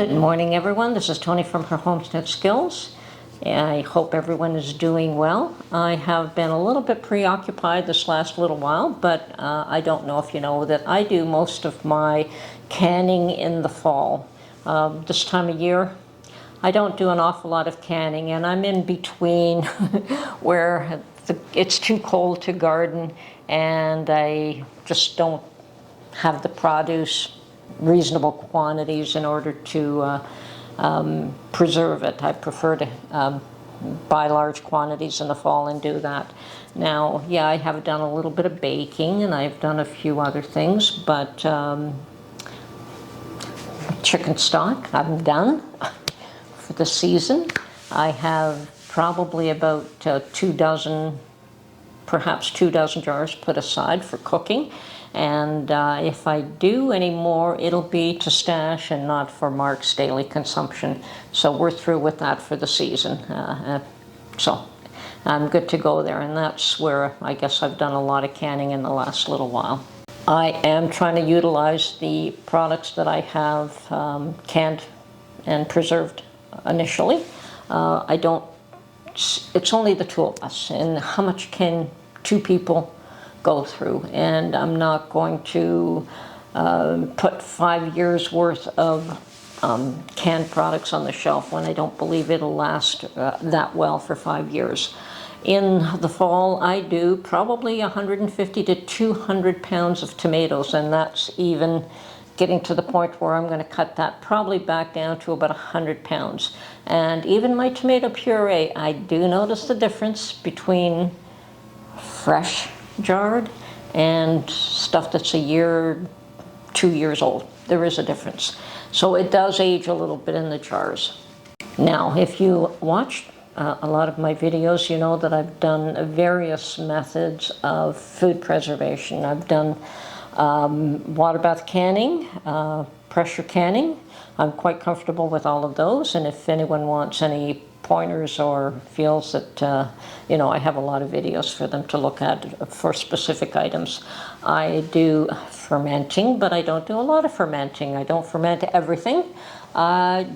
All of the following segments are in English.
Good morning, everyone. This is Tony from her Homestead Skills. I hope everyone is doing well. I have been a little bit preoccupied this last little while, but I don't know if you know that I do most of my canning in the fall. This time of year, I don't do an awful lot of canning, and I'm in between where it's too cold to garden, and I just don't have the produce reasonable quantities in order to preserve it. I prefer to buy large quantities in the fall and do that. Now, yeah, I have done a little bit of baking and I've done a few other things, but chicken stock, I'm done for the season. I have probably about 24, perhaps 24 jars put aside for cooking. And if I do any more, it'll be to stash and not for Mark's daily consumption. So we're through with that for the season. So I'm good to go there, and that's where I guess I've done a lot of canning in the last little while. I am trying to utilize the products that I have canned and preserved initially. It's only the two of us, and how much can two people go through? And I'm not going to put 5 years worth of canned products on the shelf when I don't believe it'll last that well for 5 years. In the fall, I do probably 150 to 200 pounds of tomatoes, and that's even getting to the point where I'm going to cut that probably back down to about 100 pounds. And even my tomato puree, I do notice the difference between fresh jarred and stuff that's a year, 2 years old. There is a difference. So it does age a little bit in the jars. Now, if you watched a lot of my videos, you know that I've done various methods of food preservation. I've done water bath canning, pressure canning. I'm quite comfortable with all of those, and if anyone wants any pointers or feels that, you know, I have a lot of videos for them to look at for specific items. I do fermenting, but I don't do a lot of fermenting. I don't ferment everything. I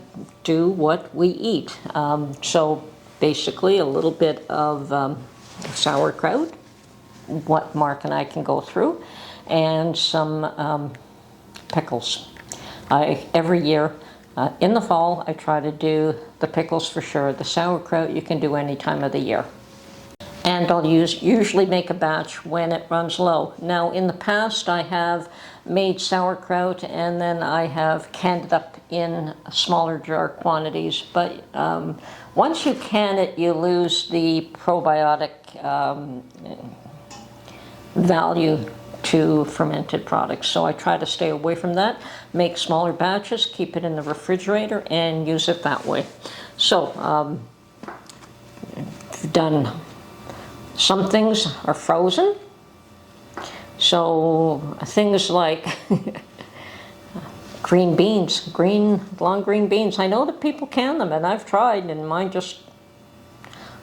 do what we eat. So basically a little bit of sauerkraut, what Mark and I can go through, and some pickles. Every year, in the fall, I try to do the pickles for sure. The sauerkraut you can do any time of the year. And I'll usually make a batch when it runs low. Now, in the past, I have made sauerkraut and then I have canned it up in smaller jar quantities. But once you can it, you lose the probiotic value to fermented products. So I try to stay away from that, make smaller batches, keep it in the refrigerator, and use it that way. So I've done, some things are frozen. So things like green beans, long green beans. I know that people can them, and I've tried, and mine just,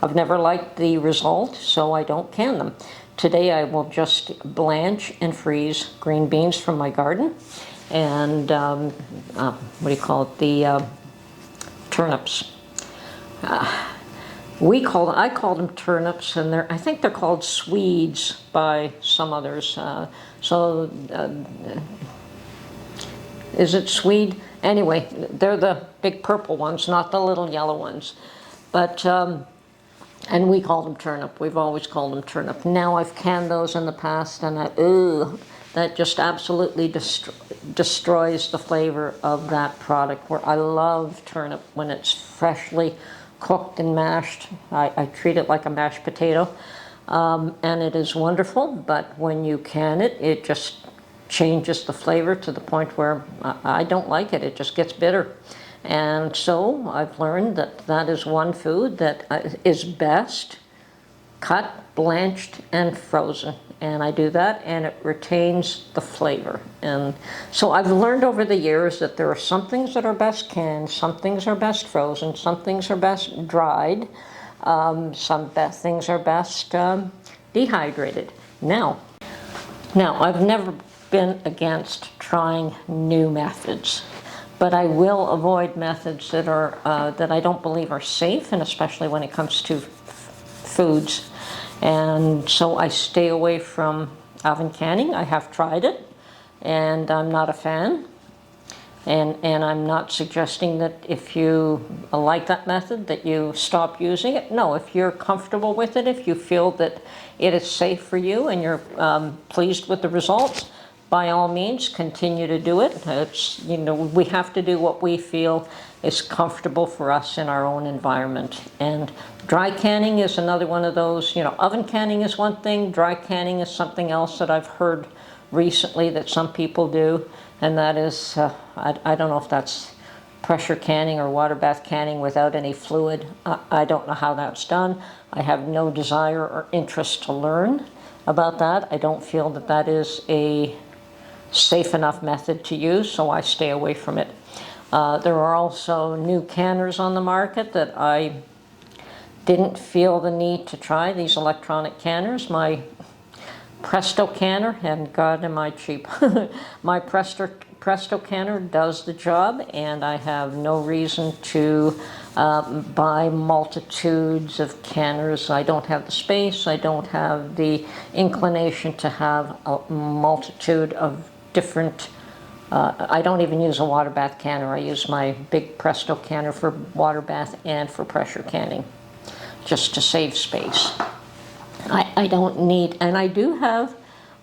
I've never liked the result, so I don't can them. Today I will just blanch and freeze green beans from my garden, and what do you call it, the turnips. I call them turnips, and I think they're called Swedes by some others. Is it Swede? Anyway, they're the big purple ones, not the little yellow ones. But and we call them turnip. We've always called them turnip. Now I've canned those in the past, and that just absolutely destroys the flavor of that product. Where I love turnip when it's freshly cooked and mashed. I treat it like a mashed potato, and it is wonderful. But when you can it, it just changes the flavor to the point where I don't like it. It just gets bitter. And so I've learned that that is one food that is best cut, blanched, and frozen. And I do that, and it retains the flavor. And so I've learned over the years that there are some things that are best canned, some things are best frozen, some things are best dried, some things are best dehydrated. Now, I've never been against trying new methods. but I will avoid methods that are that I don't believe are safe, and especially when it comes to foods. And so I stay away from oven canning. I have tried it, and I'm not a fan. And I'm not suggesting that if you like that method that you stop using it. No, if you're comfortable with it, if you feel that it is safe for you and you're pleased with the results, by all means, continue to do it. It's, you know, we have to do what we feel is comfortable for us in our own environment. And dry canning is another one of those, you know, oven canning is one thing, dry canning is something else that I've heard recently that some people do. And that is, I don't know if that's pressure canning or water bath canning without any fluid. I don't know how that's done. I have no desire or interest to learn about that. I don't feel that that is a safe enough method to use, so I stay away from it. There are also new canners on the market that I didn't feel the need to try, these electronic canners. My Presto canner, and God am I cheap, my Presto canner does the job, and I have no reason to buy multitudes of canners. I don't have the space, I don't have the inclination to have a multitude of different, I don't even use a water bath canner. I use my big Presto canner for water bath and for pressure canning, just to save space. I don't need, and I do have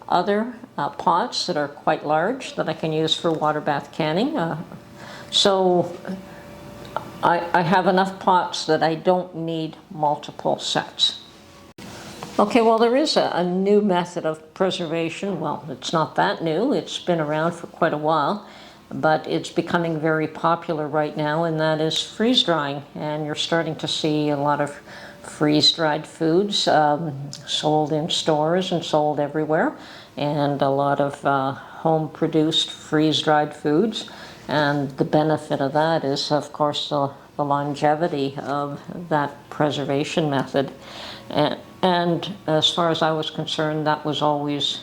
other pots that are quite large that I can use for water bath canning. So I have enough pots that I don't need multiple sets. Okay, well, there is a new method of preservation. Well, it's not that new. It's been around for quite a while, but it's becoming very popular right now, and that is freeze drying. And you're starting to see a lot of freeze-dried foods sold in stores and sold everywhere, and a lot of home-produced freeze-dried foods. And the benefit of that is, of course, the longevity of that preservation method. And as far as I was concerned, that was always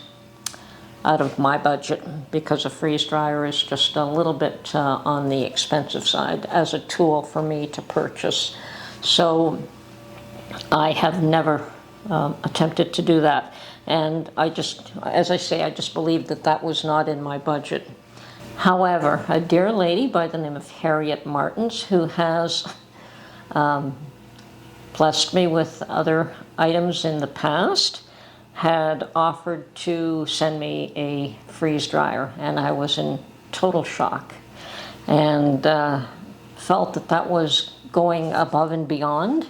out of my budget, because a freeze dryer is just a little bit on the expensive side as a tool for me to purchase. So I have never attempted to do that. And I just, as I say, I just believed that that was not in my budget. However, a dear lady by the name of Harriet Martins, who has blessed me with other items in the past, had offered to send me a freeze dryer, and I was in total shock and felt that that was going above and beyond.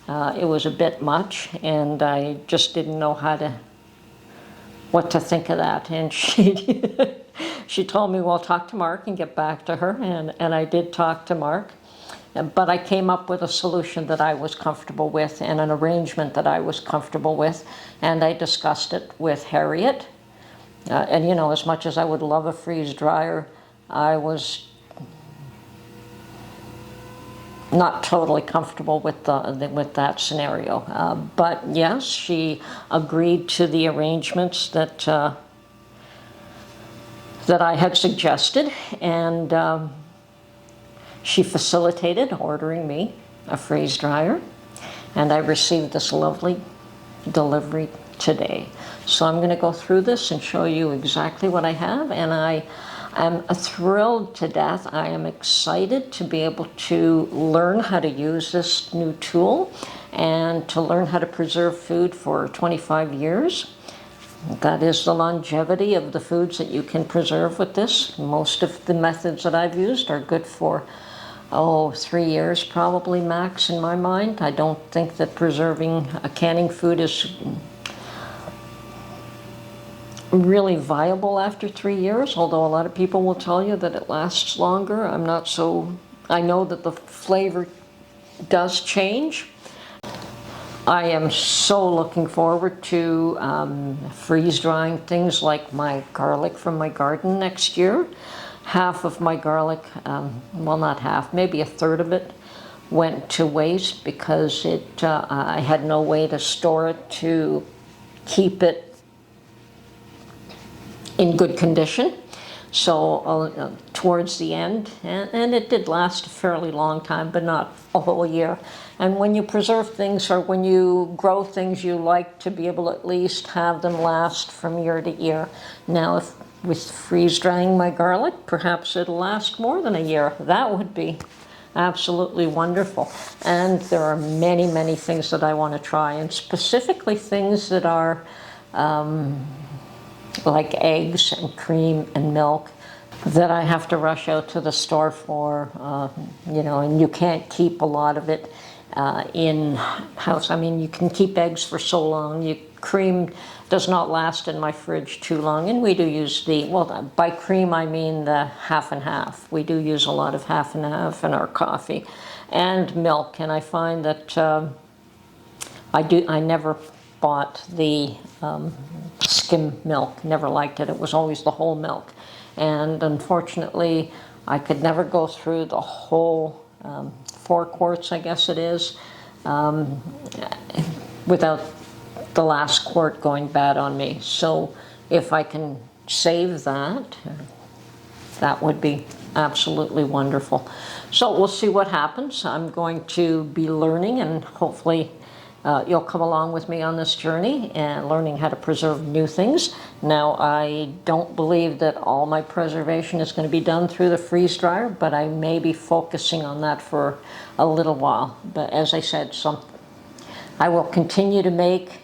It was a bit much, and I just didn't know what to think of that. And she told me, well, talk to Mark and get back to her, and I did talk to Mark. But I came up with a solution that I was comfortable with and an arrangement that I was comfortable with, and I discussed it with Harriet. And you know, as much as I would love a freeze dryer, I was not totally comfortable with that scenario. But yes, she agreed to the arrangements that I had suggested, and she facilitated ordering me a freeze dryer, and I received this lovely delivery today. So I'm going to go through this and show you exactly what I have, and I am thrilled to death. I am excited to be able to learn how to use this new tool and to learn how to preserve food for 25 years. That is the longevity of the foods that you can preserve with this. Most of the methods that I've used are good for 3 years probably max in my mind. I don't think that preserving a canning food is really viable after 3 years, although a lot of people will tell you that it lasts longer. I'm not so, I know that the flavor does change. I am so looking forward to freeze drying things like my garlic from my garden next year. Half of my garlic, well, not half, maybe a third of it went to waste because I had no way to store it to keep it in good condition. So towards the end, and it did last a fairly long time, but not a whole year. And when you preserve things or when you grow things, you like to be able to at least have them last from year to year. Now, if with freeze drying my garlic, perhaps it'll last more than a year. That would be absolutely wonderful. And there are many, many things that I want to try, and specifically things that are like eggs and cream and milk that I have to rush out to the store for, you know, and you can't keep a lot of it in house. I mean, you can keep eggs for so long. Cream does not last in my fridge too long, and we do use well, by cream I mean the half and half. We do use a lot of half and half in our coffee, and milk. And I find that I never bought the skim milk. Never liked it. It was always the whole milk, and unfortunately, I could never go through the whole 4 quarts, I guess it is, without the last quart going bad on me. So if I can save that, that would be absolutely wonderful. So we'll see what happens. I'm going to be learning, and hopefully you'll come along with me on this journey and learning how to preserve new things. Now, I don't believe that all my preservation is going to be done through the freeze dryer, but I may be focusing on that for a little while. But as I said, I will continue to make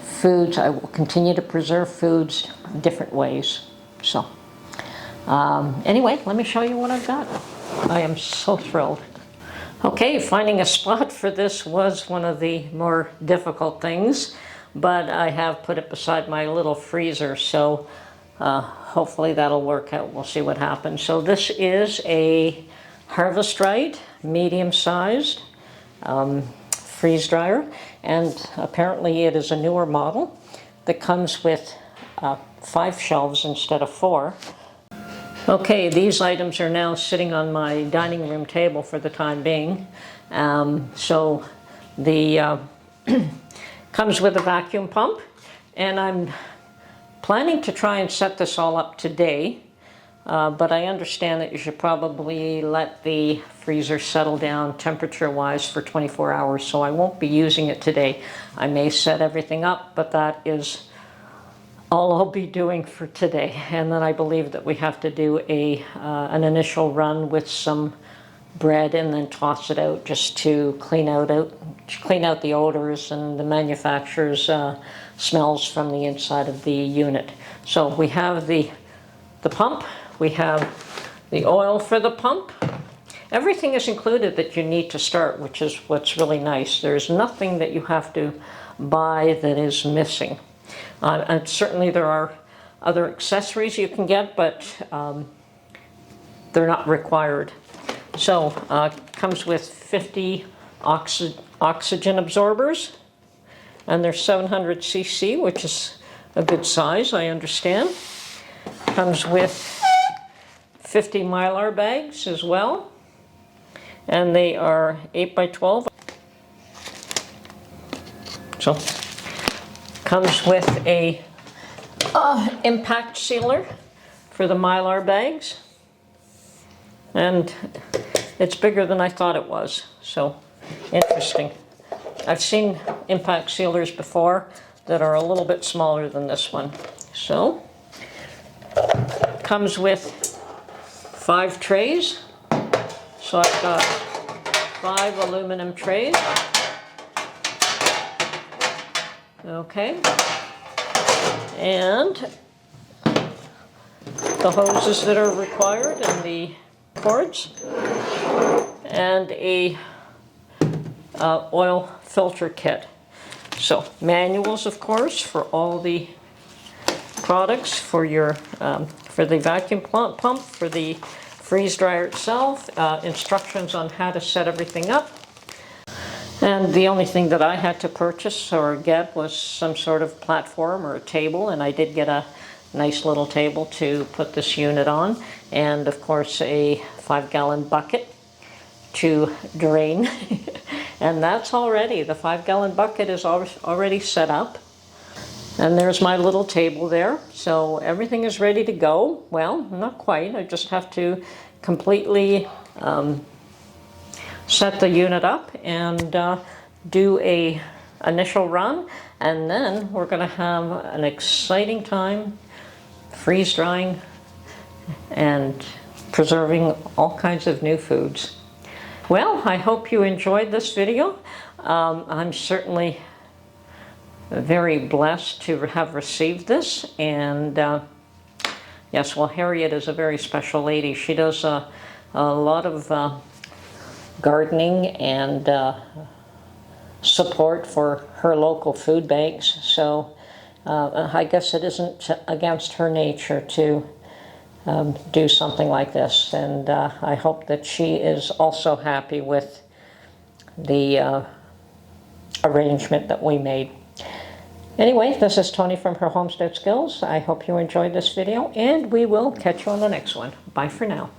foods. I will continue to preserve foods different ways. So anyway, let me show you what I've got. I am so thrilled. Okay, finding a spot for this was one of the more difficult things, but I have put it beside my little freezer, so hopefully that'll work out. We'll see what happens. So this is a Harvest Right, medium-sized freeze dryer, and apparently it is a newer model that comes with 5 shelves instead of 4. Okay, these items are now sitting on my dining room table for the time being. So the comes with a vacuum pump, and I'm planning to try and set this all up today. But I understand that you should probably let the freezer settle down temperature-wise for 24 hours, so I won't be using it today. I may set everything up, but that is all I'll be doing for today. And then I believe that we have to do an initial run with some bread and then toss it out just to clean out the odors and the manufacturer's smells from the inside of the unit. So we have the pump. We have the oil for the pump. Everything is included that you need to start, which is what's really nice. There's nothing that you have to buy that is missing. And certainly there are other accessories you can get, but they're not required. So it comes with 50 oxygen absorbers, and they're 700 cc, which is a good size, I understand. Comes with 50 Mylar bags as well, and they are 8 by 12. So comes with a impact sealer for the Mylar bags, and it's bigger than I thought it was, so interesting. I've seen impact sealers before that are a little bit smaller than this one. So comes with 5 trays. So I've got 5 aluminum trays. Okay. And the hoses that are required and the cords. And a oil filter kit. So manuals, of course, for all the products for your for the vacuum pump, for the freeze dryer itself, instructions on how to set everything up. And the only thing that I had to purchase or get was some sort of platform or a table, and I did get a nice little table to put this unit on, and of course a 5-gallon bucket to drain. And that's already, the 5-gallon bucket is already set up. And there's my little table there. So everything is ready to go. Well, not quite. I just have to completely set the unit up and do a initial run. And then we're going to have an exciting time freeze drying and preserving all kinds of new foods. Well, I hope you enjoyed this video. I'm certainly very blessed to have received this, and yes, well, Harriet is a very special lady. She does a lot of gardening and support for her local food banks, so I guess it isn't against her nature to do something like this, and I hope that she is also happy with the arrangement that we made. Anyway, this is Tony from Her Homestead Skills. I hope you enjoyed this video, and we will catch you on the next one. Bye for now.